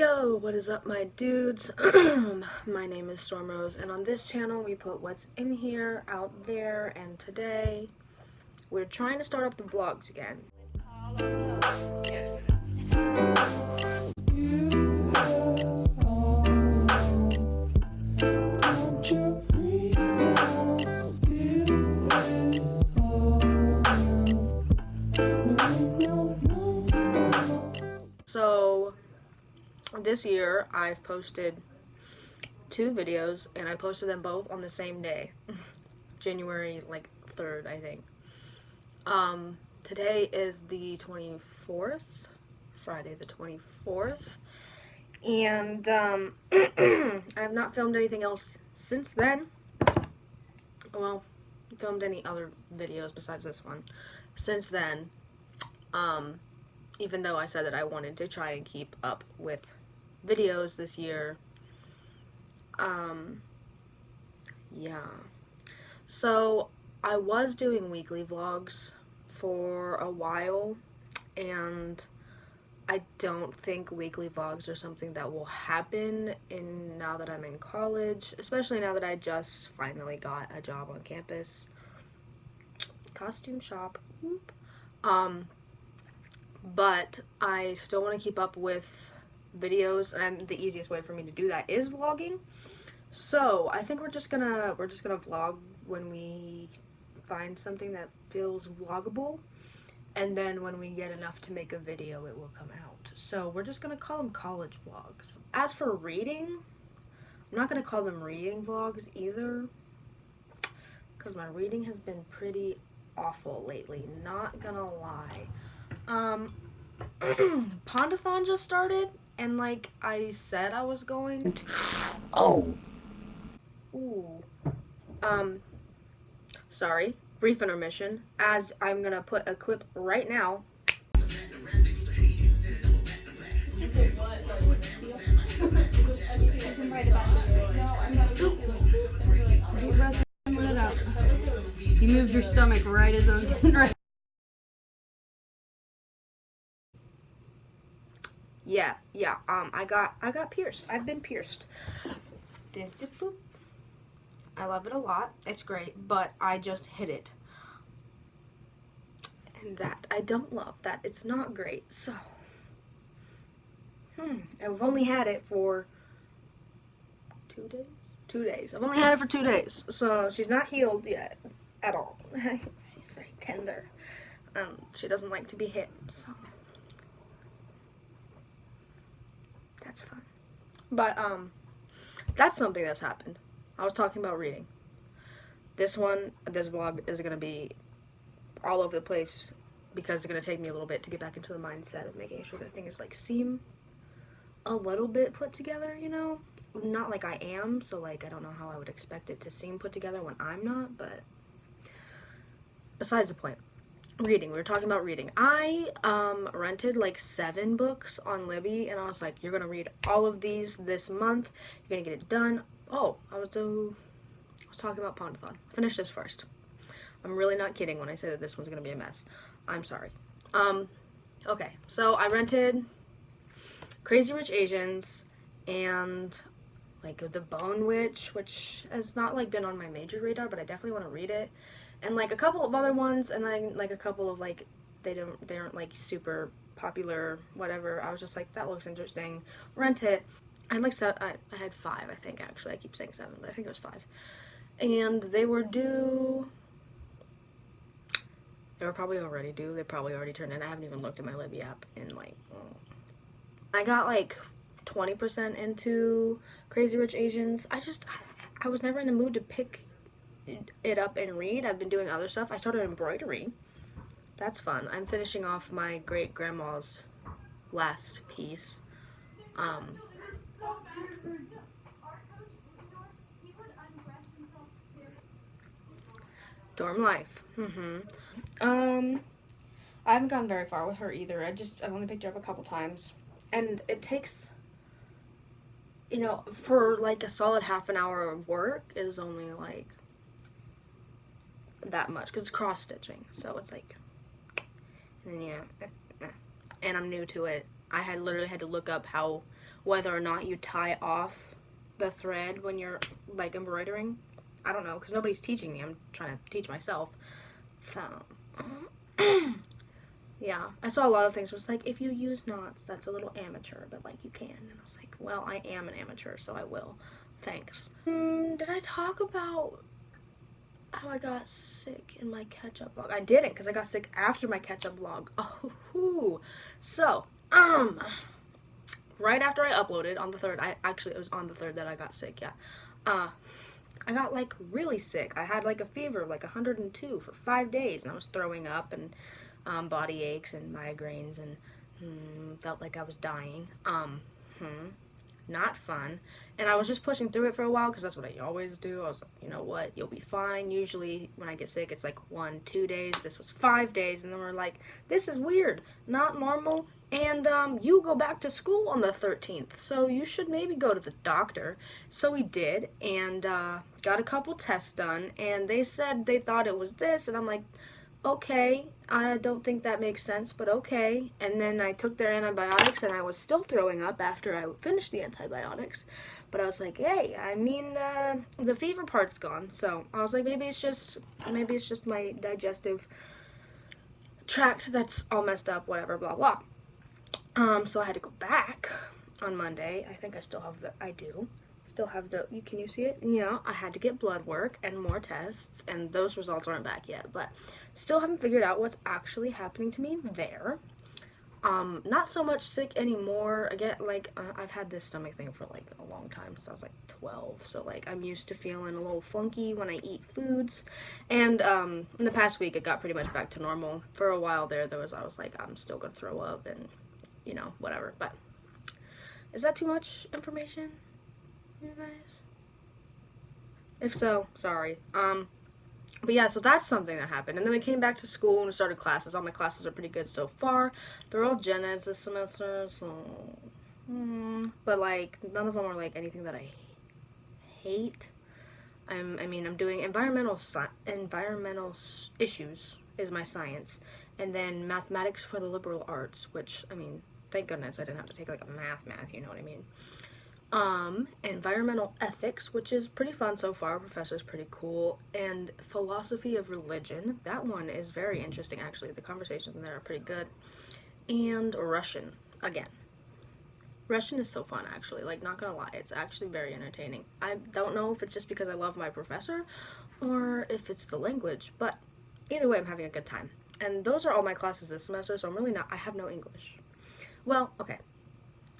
Yo, what is up, my dudes? My name is Stormrose, and on this channel we put what's in here out there, and today we're trying to start up the vlogs again. So this year I've posted 2 videos, and I posted them both on the same day. January 3rd, I think. Today is the 24th, Friday the 24th, and I have not filmed anything else since then. Well, filmed any other videos besides this one since then, even though I said that I wanted to try and keep up with videos this year. Yeah. So I was doing weekly vlogs for a while, and I don't think weekly vlogs are something that will happen now that I'm in college, especially now that I just finally got a job on campus. Costume shop. But I still want to keep up with videos, and the easiest way for me to do that is vlogging. So I think we're just gonna vlog when we find something that feels vloggable, and then when we get enough to make a video, it will come out. So we're just gonna call them college vlogs. As for reading, I'm not gonna call them reading vlogs either, because my reading has been pretty awful lately, not gonna lie. Pondathon just started, and like I said I was going to. Oh. Ooh. Sorry. Brief intermission, as I'm gonna put a clip right now. You moved your stomach right as I was getting ready. Yeah. I got pierced. I've been pierced. I love it a lot. It's great, but I just hit it. And that I don't love. That it's not great. So I've only had it for 2 days. 2 days. I've only had it for 2 days. So she's not healed yet at all. She's very tender. She doesn't like to be hit, so that's fun. But that's something that's happened. I was talking about reading. This vlog is gonna be all over the place because it's gonna take me a little bit to get back into the mindset of making sure that things seem a little bit put together, you know? Not like I am, so I don't know how I would expect it to seem put together when I'm not, but besides the point. Reading. We were talking about reading. I rented 7 books on Libby, and I was like, you're gonna read all of these this month. You're gonna get it done. Oh, I was talking about Pondathon. Finish this first. I'm really not kidding when I say that this one's gonna be a mess. I'm sorry. Okay, so I rented Crazy Rich Asians and The Bone Witch, which has not been on my major radar, but I definitely want to read it. And a couple of other ones, and then a couple of they aren't super popular, whatever. I was just that looks interesting. Rent it. I had 5, I think, actually. I keep saying 7, but I think it was 5. And they were due. They were probably already due. They probably already turned in. I haven't even looked at my Libby app in I got 20% into Crazy Rich Asians. I was never in the mood to pick it up and read. I've been doing other stuff. I started embroidery. That's fun. I'm finishing off my great grandma's last piece. Dorm life. I haven't gone very far with her either. I've only picked her up a couple times, and it takes, for a solid half an hour of work is only that much, because it's cross stitching, so it's and I'm new to it. I literally had to look up whether or not you tie off the thread when you're like embroidering. I don't know, because nobody's teaching me. I'm trying to teach myself. So, yeah, I saw a lot of things where it's like, if you use knots, that's a little amateur, but like you can. And I was like, well, I am an amateur, so I will. Thanks. Did I talk about how I got sick in my catch-up vlog? I didn't, because I got sick after my catch-up vlog. Oh, so, right after I uploaded on the 3rd, it was on the 3rd that I got sick, yeah. I got like really sick. I had like a fever of like 102 for 5 days, and I was throwing up and body aches and migraines, and felt like I was dying. Not fun. And I was just pushing through it for a while because that's what I always do. I was like, you know what, you'll be fine. Usually when I get sick, it's like 1-2 days. This was 5 days, and then we're like, this is weird, not normal. And you go back to school on the 13th, so you should maybe go to the doctor. So we did, and got a couple tests done, and they said they thought it was this, and I'm like, okay, I don't think that makes sense, but okay. And then I took their antibiotics, and I was still throwing up after I finished the antibiotics. But I was like, hey, I mean, the fever part's gone. So I was like, maybe it's just my digestive tract that's all messed up, whatever, blah, blah. So I had to go back on Monday. I think I still have can you see it? Yeah, I had to get blood work and more tests, and those results aren't back yet, but still haven't figured out what's actually happening to me there. Not so much sick anymore. Again, like, I've had this stomach thing for, like, a long time, since I was, like, 12, so, like, I'm used to feeling a little funky when I eat foods, and, in the past week, it got pretty much back to normal. For a while there, I was like, I'm still gonna throw up, and, you know, whatever, but is that too much information, you guys? If so, sorry. But yeah, so that's something that happened. And then we came back to school and we started classes. All my classes are pretty good so far. They're all gen eds this semester, so... But, like, none of them are, like, anything that I hate. I'm doing environmental issues is my science. And then mathematics for the liberal arts, which, I mean, thank goodness I didn't have to take, like, a math, you know what I mean? Environmental ethics, which is pretty fun so far. Professor's pretty cool. And philosophy of religion. That one is very interesting, actually. The conversations in there are pretty good. And Russian, again. Russian is so fun, actually. Like, not gonna lie, it's actually very entertaining. I don't know if it's just because I love my professor or if it's the language, but either way, I'm having a good time. And those are all my classes this semester, so I have no English. Well, okay.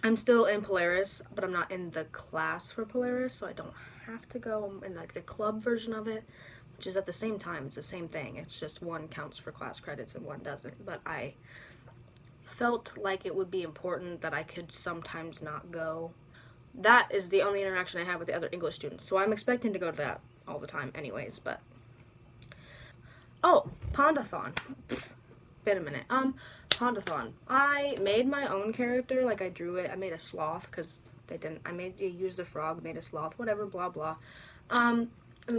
I'm still in Polaris, but I'm not in the class for Polaris, so I don't have to go. I'm in, like, the club version of it, which is at the same time. It's the same thing. It's just one counts for class credits and one doesn't. But I felt like it would be important that I could sometimes not go. That is the only interaction I have with the other English students, so I'm expecting to go to that all the time anyways, but... Oh, Pondathon. Been a minute. Pondathon. I made my own character, like I drew it. I made a sloth, because I used a frog, made a sloth, whatever, blah, blah. And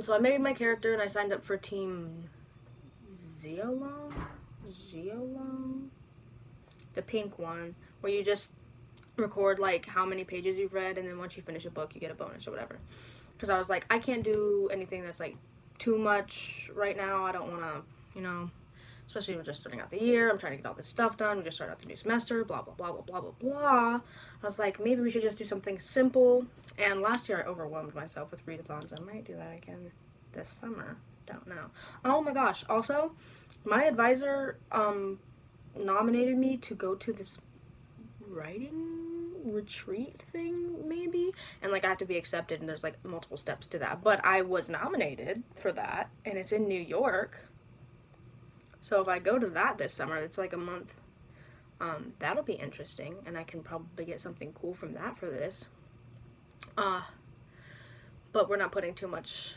so I made my character, and I signed up for Team Zeolong? The pink one, where you just record, like, how many pages you've read, and then once you finish a book, you get a bonus or whatever. Because I was like, I can't do anything that's, like, too much right now. I don't want to, you know... Especially when we're just starting out the year. I'm trying to get all this stuff done. We just started out the new semester. Blah, blah, blah, blah, blah, blah, blah. I was like, maybe we should just do something simple. And last year I overwhelmed myself with readathons. I might do that again this summer. Don't know. Oh my gosh. Also, my advisor nominated me to go to this writing retreat thing, maybe. And, like, I have to be accepted, and there's, like, multiple steps to that. But I was nominated for that, and it's in New York. So if I go to that this summer, it's like a month, that'll be interesting, and I can probably get something cool from that for this. But we're not putting too much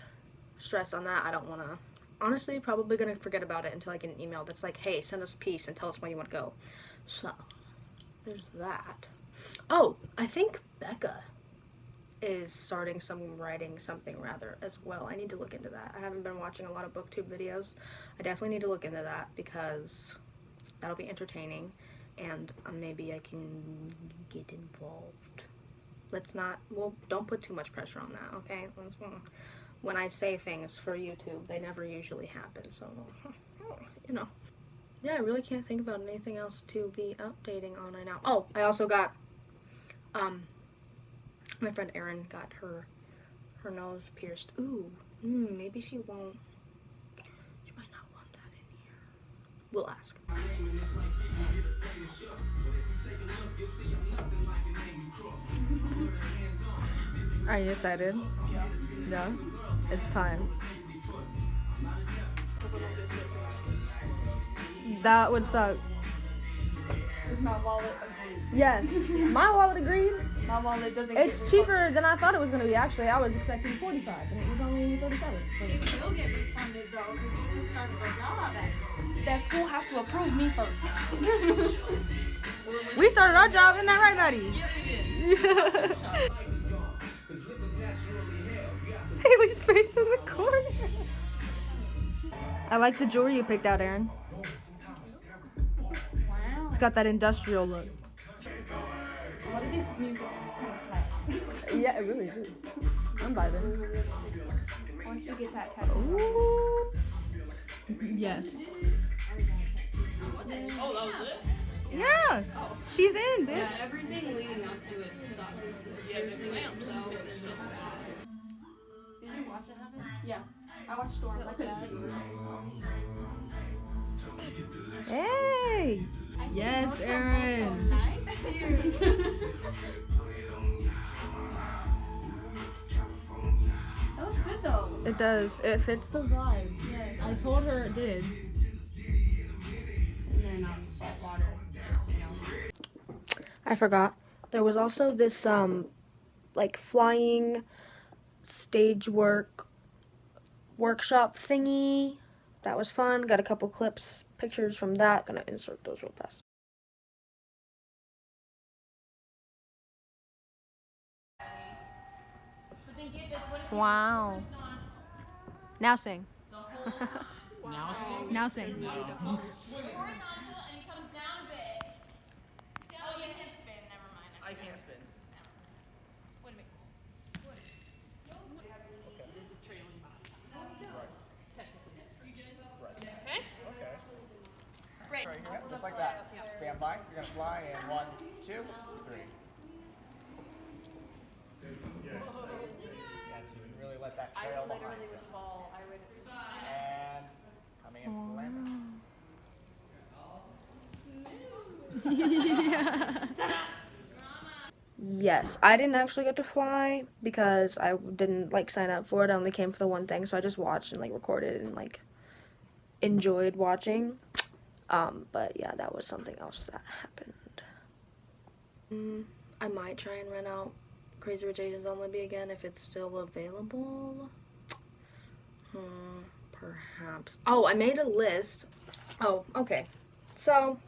stress on that. I don't want to, honestly, probably going to forget about it until I get an email that's like, hey, send us a piece and tell us when you want to go. So, there's that. Oh, I think Becca is writing something as well. I need to look into that. I haven't been watching a lot of booktube videos. I definitely need to look into that because that'll be entertaining, and maybe I can get involved. let's not, well, don't put too much pressure on that, okay? When I say things for YouTube, they never usually happen, so, you know. Yeah, I really can't think about anything else to be updating on right now. Oh, I also got, my friend Erin got her nose pierced. Ooh, maybe she won't. She might not want that in here. We'll ask. Are you excited? Yeah. It's time. That would suck. Is my wallet agreed? Yes. My wallet agreed. My wallet doesn't. It's cheaper than I thought it was going to be, actually. I was expecting 45 and it was only 37. It will get refunded though, because you just started a job. That school has to approve me first. We started our job, isn't that right, Maddie? Yeah, we did. Haley's face in the corner. I like the jewelry you picked out, Erin. Wow. It's got that industrial look. What is this music? Yeah, it really is. I'm vibing. Once you get that tattoo. Ooh. Yes. Oh, that was it? Yeah. She's in, bitch. Yeah, everything leading up to it sucks. Yeah, so did you watch it happen? Yeah. I watched Storm like that. Hey. Yes, Erin. That was good though. It does. It fits the vibe. Yes. I told her it did. And then salt water. Just, you know. I forgot. There was also this like flying stage workshop thingy. That was fun. Got a couple clips, pictures from that. Gonna insert those real fast. Wow. Now sing. Now sing. Now sing. Horizontal and it comes down a bit. Oh, you can't spin. Never mind. I can't spin. Wait a minute. This is trailing body. Technically, that's Okay. okay. Great. Right here, just like that. Stand by. You're gonna fly in 1, 2, 3. Yes, you can really let that trail behind. would fall. And coming in for the landing. Yes, I didn't actually get to fly because I didn't like sign up for it. I only came for the one thing, so I just watched and like recorded and like enjoyed watching. But yeah, that was something else that happened. I might try and rent out Crazy Rich Asians on Libby again if it's still available. Perhaps. Oh, I made a list. Oh, okay. So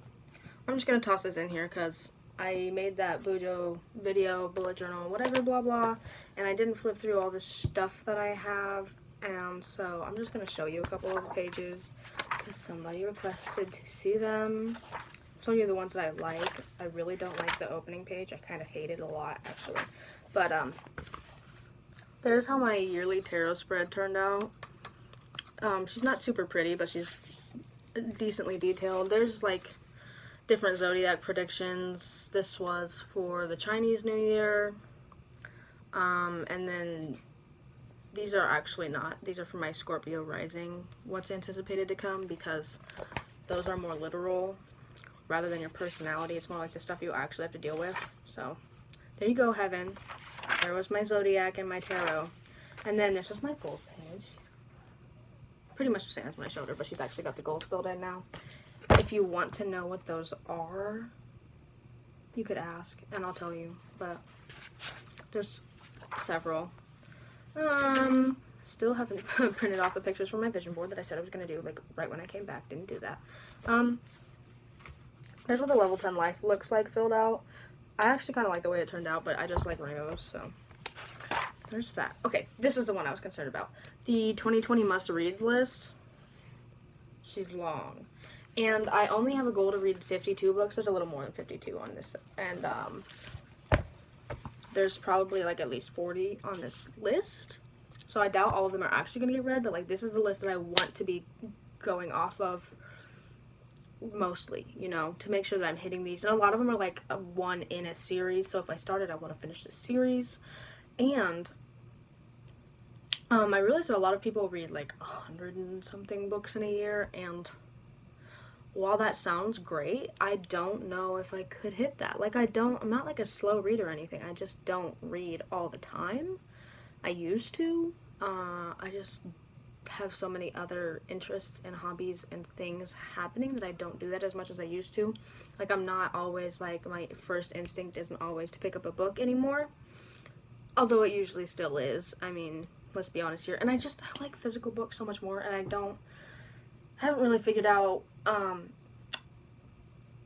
I'm just gonna toss this in here because I made that Bujo video, bullet journal, whatever, blah blah, and I didn't flip through all the stuff that I have, and so I'm just gonna show you a couple of pages because somebody requested to see them. I'm showing you the ones that I like. I really don't like the opening page. I kind of hate it a lot, actually. But there's how my yearly tarot spread turned out. She's not super pretty, but she's decently detailed. There's like different zodiac predictions. This was for the Chinese New Year. And then these are actually not. These are for my Scorpio rising, what's anticipated to come, because those are more literal rather than your personality. It's more like the stuff you actually have to deal with. So there you go, heaven. There was my zodiac and my tarot. And then this is my goals page. Pretty much the same as my shoulder, but she's actually got the goals filled in now. If you want to know what those are, you could ask and I'll tell you, but there's several. Still haven't printed off the pictures from my vision board that I said I was going to do, like, right when I came back. Didn't do that. Here's what the level 10 life looks like filled out. I actually kind of like the way it turned out, but I just like rainbows, so there's that. Okay, this is the one I was concerned about. The 2020 must-read list. She's long. And I only have a goal to read 52 books. There's a little more than 52 on this. And there's probably like at least 40 on this list. So I doubt all of them are actually going to get read, but like this is the list that I want to be going off of mostly, you know, to make sure that I'm hitting these. And a lot of them are like a one in a series, so if I started, I want to finish the series. And I realized that a lot of people read like 100 and something books in a year, and while that sounds great, I don't know if I could hit that. Like I'm not like a slow reader or anything. I just don't read all the time. I used to. I just have so many other interests and hobbies and things happening that I don't do that as much as I used to. Like I'm not always like, my first instinct isn't always to pick up a book anymore. Although it usually still is. I mean, let's be honest here. And I like physical books so much more, and I haven't really figured out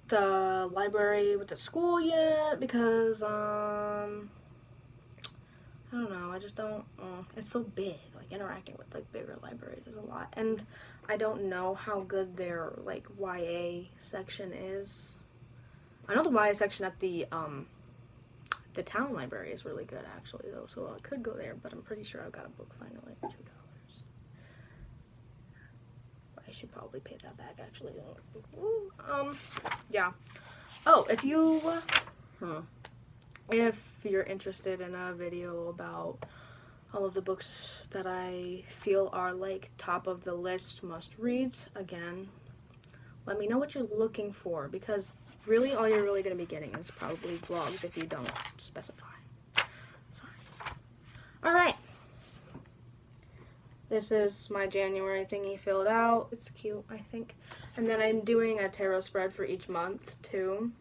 the library with the school yet, because I don't know, I just don't, it's so big, like interacting with like bigger libraries is a lot, and I don't know how good their like YA section is. I know the YA section at the town library is really good actually though, so I could go there, but I'm pretty sure I've got a book finally for $2. I should probably pay that back actually. Yeah. Oh, if you're interested in a video about all of the books that I feel are like top of the list must reads, again, let me know what you're looking for, because really all you're really going to be getting is probably vlogs if you don't specify. Sorry. Alright. This is my January thingy filled out. It's cute, I think. And then I'm doing a tarot spread for each month too,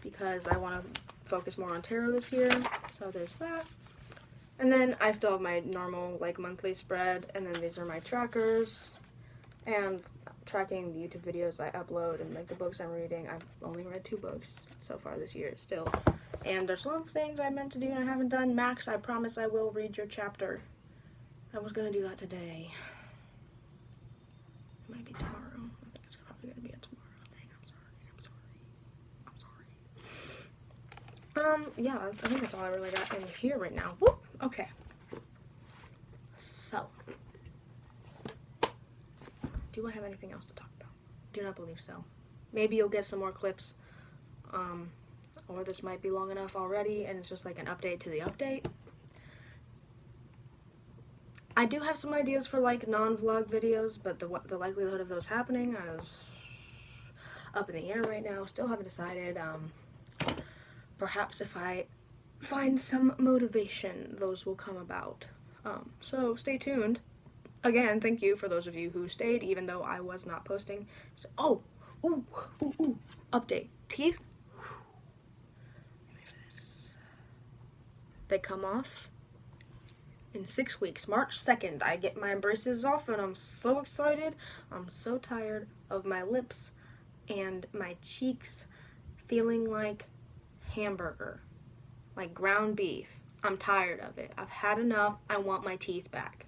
because I want to focus more on tarot this year. So there's that. And then I still have my normal like monthly spread, and then these are my trackers and tracking the YouTube videos I upload and like the books I'm reading. I've only read 2 books so far this year still. And there's some things I meant to do and I haven't done. Max, I promise I will read your chapter. I was gonna do that today. It might be tomorrow. I think it's probably gonna be a tomorrow thing. I'm sorry. Yeah, I think that's all I really got in here right now. Whoop! Okay. So, do I have anything else to talk about? Do not believe so. Maybe you'll get some more clips, or this might be long enough already, and it's just like an update to the update. I do have some ideas for like non-vlog videos, but the likelihood of those happening is up in the air right now. Still haven't decided. Perhaps if I find some motivation, those will come about. So stay tuned. Again, thank you for those of you who stayed, even though I was not posting. So, update. Teeth. Ready for this? They come off in 6 weeks. March 2nd, I get my braces off, and I'm so excited. I'm so tired of my lips and my cheeks feeling like hamburger, like ground beef. I'm tired of it. I've had enough. I want my teeth back.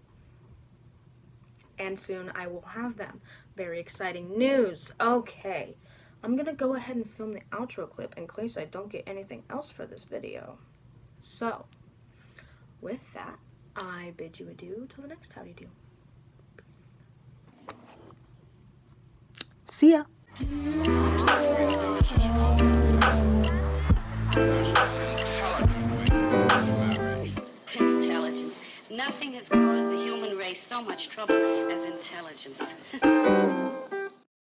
And soon I will have them. Very exciting news. Okay, I'm gonna go ahead and film the outro clip in case I don't get anything else for this video. So, with that, I bid you adieu till the next Howdy Do. See ya. Intelligence. Nothing has caused the human race so much trouble as intelligence.